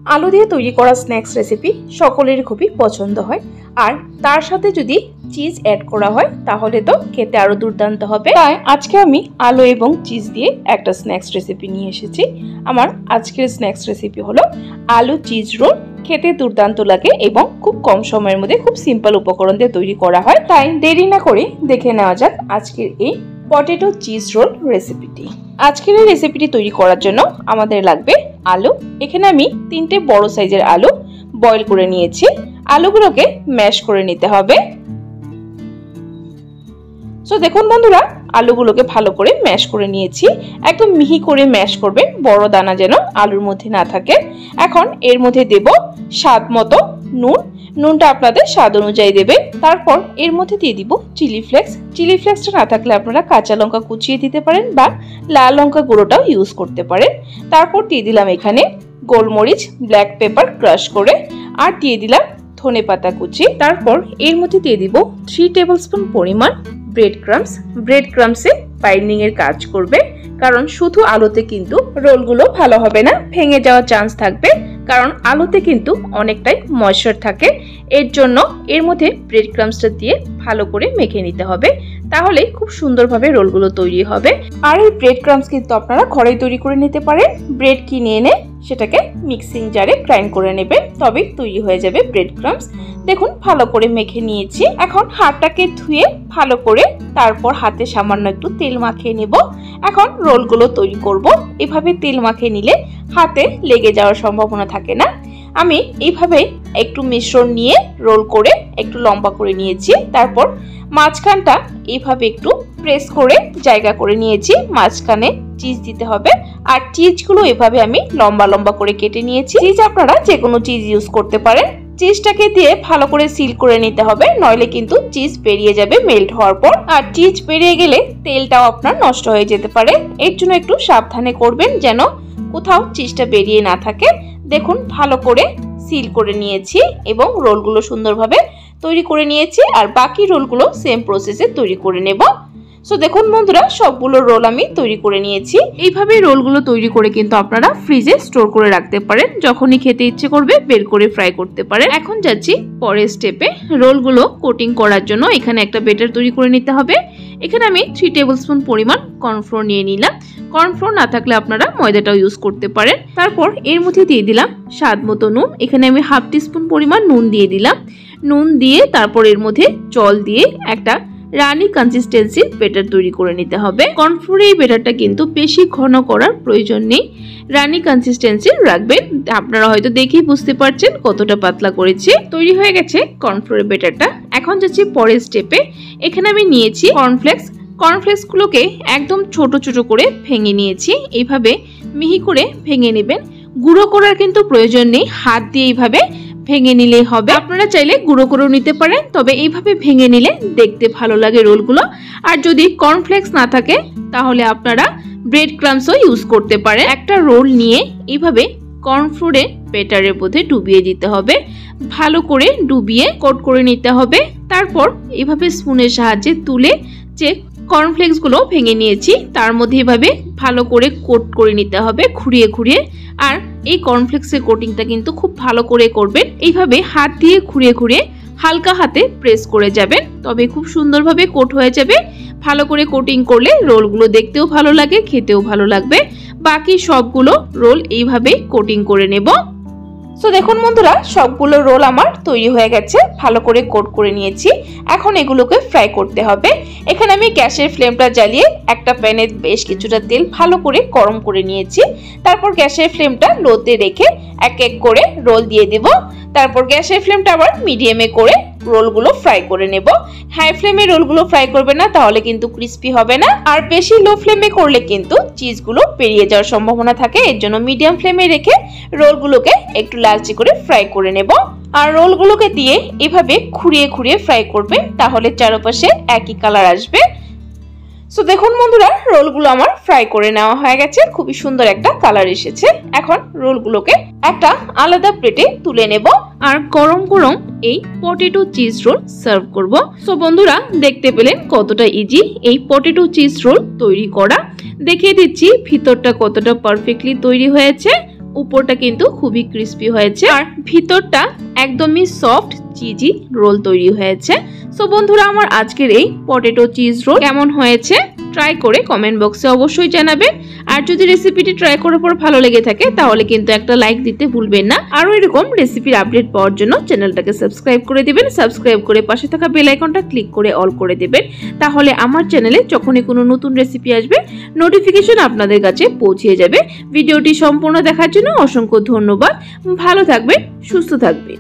আলু দিয়ে তৈরি করা স্ন্যাক্স রেসিপি সকলের খুবই পছন্দ হয়, আর তার সাথে যদি চিজ অ্যাড করা হয় তাহলে তো খেতে আরো দুর্দান্ত হবে। তাই আজকে আমি আলু এবং চিজ দিয়ে একটা স্ন্যাক্স রেসিপি নিয়ে এসেছি। আমার আজকের স্ন্যাক্স রেসিপি হলো আলু চিজ রোল। খেতে দুর্দান্ত লাগে এবং খুব কম সময়ের মধ্যে খুব সিম্পল উপকরণ দিয়ে তৈরি করা হয়। তাই দেরি না করে দেখে নেওয়া যাক আজকের এই পটেটো চিজ রোল রেসিপিটি। আজকের এই রেসিপিটি তৈরি করার জন্য আমাদের লাগবে আলু। এখানে আমি 3টে বড় সাইজের আলু বয়েল করে নিয়েছি। আলুগুলোকে ম্যাশ করে নিতে হবে। সো দেখুন বন্ধুরা, আলুগুলোকে ভালো করে ম্যাশ করে নিয়েছি। একদম মিহি করে ম্যাশ করবেন, বড় দানা যেন আলুর মধ্যে না থাকে। এখন এর মধ্যে দেব স্বাদ মতো নুন। নুনটা আপনাদের স্বাদ অনুযায়ী দেবে। তারপর এর মধ্যে দিয়ে দিব চিলি ফ্লেক্স। চিলি ফ্লেক্সটা না থাকলে আপনারা কাঁচা লঙ্কা কুচিয়ে দিতে পারেন বা লাল লঙ্কা গুঁড়োটাও ইউজ করতে পারেন। তারপর দিয়ে দিলাম এখানে গোলমরিচ, ব্ল্যাক পেপার ক্রাশ করে, আর দিয়ে দিলাম ধনে পাতা কুচি। তারপর এর মধ্যে দিয়ে দিব 3 টেবিলস্পুন পরিমাণ ব্রেড ক্রাম্বস। ব্রেড ক্রাম্বসে বাইন্ডিং এর কাজ করবে, কারণ শুধু আলুতে কিন্তু রোলগুলো ভালো হবে না, ভেঙে যাওয়ার চান্স থাকবে, কারণ আলুতে কিন্তু অনেকটাই ময়েশ্চার থাকে। এর জন্য এর মধ্যে ব্রেড ক্রাম্বসটা দিয়ে ভালো করে মেখে নিতে হবে, তাহলে খুব সুন্দরভাবে রোলগুলো তৈরি হবে। আর এই ব্রেড ক্রাম্বস কিন্তু আপনারা ঘরেই তৈরি করে নিতে পারেন। ব্রেড কিনে এনে সেটাকে মিক্সিং জারে গ্রাইন্ড করে নেবেন, তবেই তৈরি হয়ে যাবে ব্রেড ক্রাম্বস। দেখুন ভালো করে মেখে নিয়েছি। এখন হাতটাকে ধুয়ে ভালো করে তারপর হাতে সামান্য একটু তেল মাখিয়ে নেব। এখন রোলগুলো তৈরি করব। এভাবে তেল মাখিয়ে নিলে হাতে লেগে যাওয়ার সম্ভাবনা থাকে না। আমি এইভাবে একটু মিশ্রণ নিয়ে রোল করে একটু লম্বা করে নিয়েছি। তারপর মাঝখানটা এইভাবে একটু প্রেস করে জায়গা করে নিয়েছি। মাঝখানে চিজ দিতে হবে, আর চিজগুলো এভাবে আমি লম্বা লম্বা করে কেটে নিয়েছি। চিজ আপনারা যে কোনো চিজ ইউজ করতে পারেন। চিজটাকে দিয়ে ভালো করে সিল করে নিতে হবে, নইলে কিন্তু চিজ বেরিয়ে যাবে মেল্ট হওয়ার পর, আর চিজ বেরিয়ে গেলে তেলটাও আপনার নষ্ট হয়ে যেতে পারে। এর জন্য একটু সাবধানে করবেন যেন কোথাও চিজটা বেরিয়ে না থাকে। দেখুন ভালো করে সিল করে নিয়েছি এবং রোলগুলো সুন্দরভাবে তৈরি করে নিয়েছি, আর বাকি রোলগুলো সেম প্রসেসে তৈরি করে নেব। সো দেখুন বন্ধুরা, সবগুলো রোল আমি তৈরি করে নিয়েছি। এইভাবে রোলগুলো তৈরি করে কিন্তু আপনারা ফ্রিজে স্টোর করে রাখতে পারেন, যখনই খেতে ইচ্ছে করবে বের করে ফ্রাই করতে পারেন। এখন যাচ্ছি পরের স্টেপে। রোলগুলো কোটিং করার জন্য এখানে একটা ব্যাটার তৈরি করে নিতে হবে। এখানে আমি 3 টেবিলস্পুন পরিমাণ কর্নফ্লোর নিয়ে নিলাম। কর্নফ্লোর না থাকলে আপনারা ময়দাটাও ইউজ করতে পারেন। তারপর এর মধ্যে দিয়ে দিলাম স্বাদ মতো নুন। এখানে আমি হাফ টিস্পুন পরিমাণ নুন দিয়ে দিলাম। নুন দিয়ে তারপর এর মধ্যে জল দিয়ে একটা রানি কনসিস্টেন্সি ব্যাটার তৈরি করে নিতে হবে। কর্নফ্লোরের এই ব্যাটারটা কিন্তু বেশি ঘন করার প্রয়োজন নেই, রানি কনসিস্টেন্সি রাখবেন। আপনারা হয়তো দেখেই বুঝতে পারছেন কতটা পাতলা করেছি। তৈরি হয়ে গেছে কর্নফ্লোরের ব্যাটারটা। এখন যাচ্ছি পরের স্টেপে। এখানে আমি নিয়েছি কর্নফ্লেক্স। কর্নফ্লেক্সগুলোকে একদম ছোট ছোট করে ভেঙে নিয়েছি। এইভাবে মিহি করে ভেঙে নেবেন, গুঁড়ো করার কিন্তু প্রয়োজন নেই, হাত দিয়ে এইভাবে ভেঙে নিলেই হবে। আপনারা চাইলে গুঁড়ো করেও নিতে পারেন, তবে এইভাবে ভেঙে নিলে দেখতে ভালো লাগে রোলগুলো। আর যদি কর্নফ্লেক্স না থাকে তাহলে আপনারা ব্রেড ক্রাম্বসও ইউজ করতে পারেন। একটা রোল নিয়ে এইভাবে কর্নফ্লোরের ব্যাটারের মধ্যে ডুবিয়ে দিতে হবে, ভালো করে ডুবিয়ে কোট করে নিতে হবে। তারপর এইভাবে স্পুনের সাহায্যে তুলে যে কর্নফ্লেক্সগুলো ভেঙে নিয়েছি তার মধ্যে এভাবে ভালো করে কোট করে নিতে হবে ঘুরিয়ে ঘুরিয়ে। আর এই কর্নফ্লেক্সের কোটিংটা কিন্তু খুব ভালো করে করবেন। এইভাবে হাত দিয়ে ঘুরিয়ে ঘুরিয়ে হালকা হাতে প্রেস করে যাবেন, তবে খুব সুন্দরভাবে কোট হয়ে যাবে। ভালো করে কোটিং করলে রোলগুলো দেখতেও ভালো লাগে, খেতেও ভালো লাগবে। বাকি সবগুলো রোল এইভাবে কোটিং করে নেব। সো দেখুন বন্ধুরা, সবগুলো রোল আমার তৈরি হয়ে গেছে, ভালো করে কোট করে নিয়েছি। এখন এগুলোকে ফ্রাই করতে হবে। এখানে আমি গ্যাসের ফ্লেমটা জ্বালিয়ে একটা প্যানে বেশ কিছুটা তেল ভালো করে গরম করে নিয়েছি। তারপর গ্যাসের ফ্লেমটা লোতে রেখে এক এক করে রোল দিয়ে দেব। তারপর গ্যাসের ফ্লেমটা আবার মিডিয়ামে করে রোলগুলো ফ্রাই করে নেব। হাই ফ্লেমে রোলগুলো ফ্রাই করবে না, তাহলে কিন্তু ক্রিস্পি হবে না। আর বেশি লো ফ্লেমে করলে কিন্তু চিজগুলো বেরিয়ে যাওয়ার সম্ভাবনা থাকে। এর জন্য মিডিয়াম ফ্লেমে রেখে রোলগুলোকে একটু লালচে করে ফ্রাই করে নেব। আর রোলগুলোকে দিয়ে এভাবে ঘুরিয়ে ঘুরিয়ে ফ্রাই করবে, তাহলে চারপাশে একই কালার আসবে। সো দেখুন বন্ধুরা, রোলগুলো আমার ফ্রাই করে নেওয়া হয়ে গেছে, খুবই সুন্দর একটা কালার এসেছে। এখন রোলগুলোকে একটা আলাদা প্লেটে তুলে নেব আর গরম গরম এই পটেটো চিজ রোল সার্ভ করব। সো বন্ধুরা, দেখতে পেলেন কতটা ইজি এই পটেটো চিজ রোল তৈরি করা। দেখিয়ে দিচ্ছি ভিতরটা কতটা পারফেক্টলি তৈরি হয়েছে। উপরটা কিন্তু খুবই ক্রিস্পি হয়েছে আর ভিতরটা একদমই সফট চিজি রোল তৈরি হয়েছে। সো বন্ধুরা, আমার আজকের এই পটেটো চিজ রোল কেমন হয়েছে ট্রাই করে কমেন্ট বক্সে অবশ্যই জানাবেন। আর যদি রেসিপিটি ট্রাই করার পর ভালো লেগে থাকে তাহলে কিন্তু একটা লাইক দিতে ভুলবেন না। আরো এরকম রেসিপির আপডেট পাওয়ার জন্য চ্যানেলটাকে সাবস্ক্রাইব করে দিবেন। সাবস্ক্রাইব করে পাশে থাকা বেল আইকনটা ক্লিক করে অল করে দিবেন, তাহলে আমার চ্যানেলে যখনই কোনো নতুন রেসিপি আসবে নোটিফিকেশন আপনাদের কাছে পৌঁছে যাবে। ভিডিওটি সম্পূর্ণ দেখার জন্য অসংখ্য ধন্যবাদ। ভালো থাকবেন, সুস্থ থাকবেন।